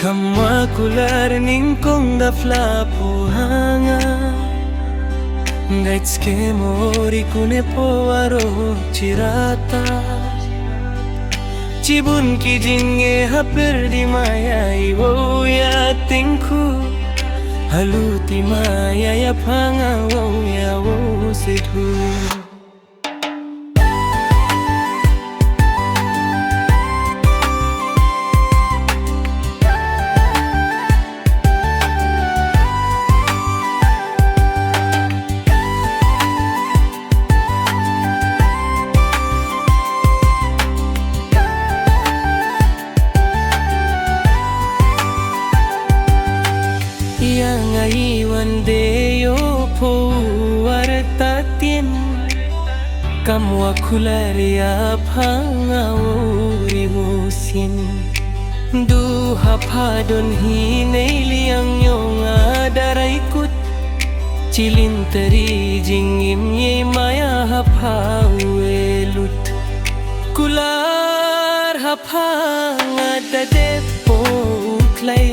Kamwa kular ning kong da fla po hanga Ngaits ke mori kune po aro chirata Cibun ki jinge hapir di maya iwo ya tingku Haluti maya ya panga wo ya wo situ Yang aiwan deyo po wartatin Kamwa kular ya pangawuri musin Duha padon hinay liyang yung adaraykut Cilintari jingim ye maya hapawelut Kular hapanga dadepo uklay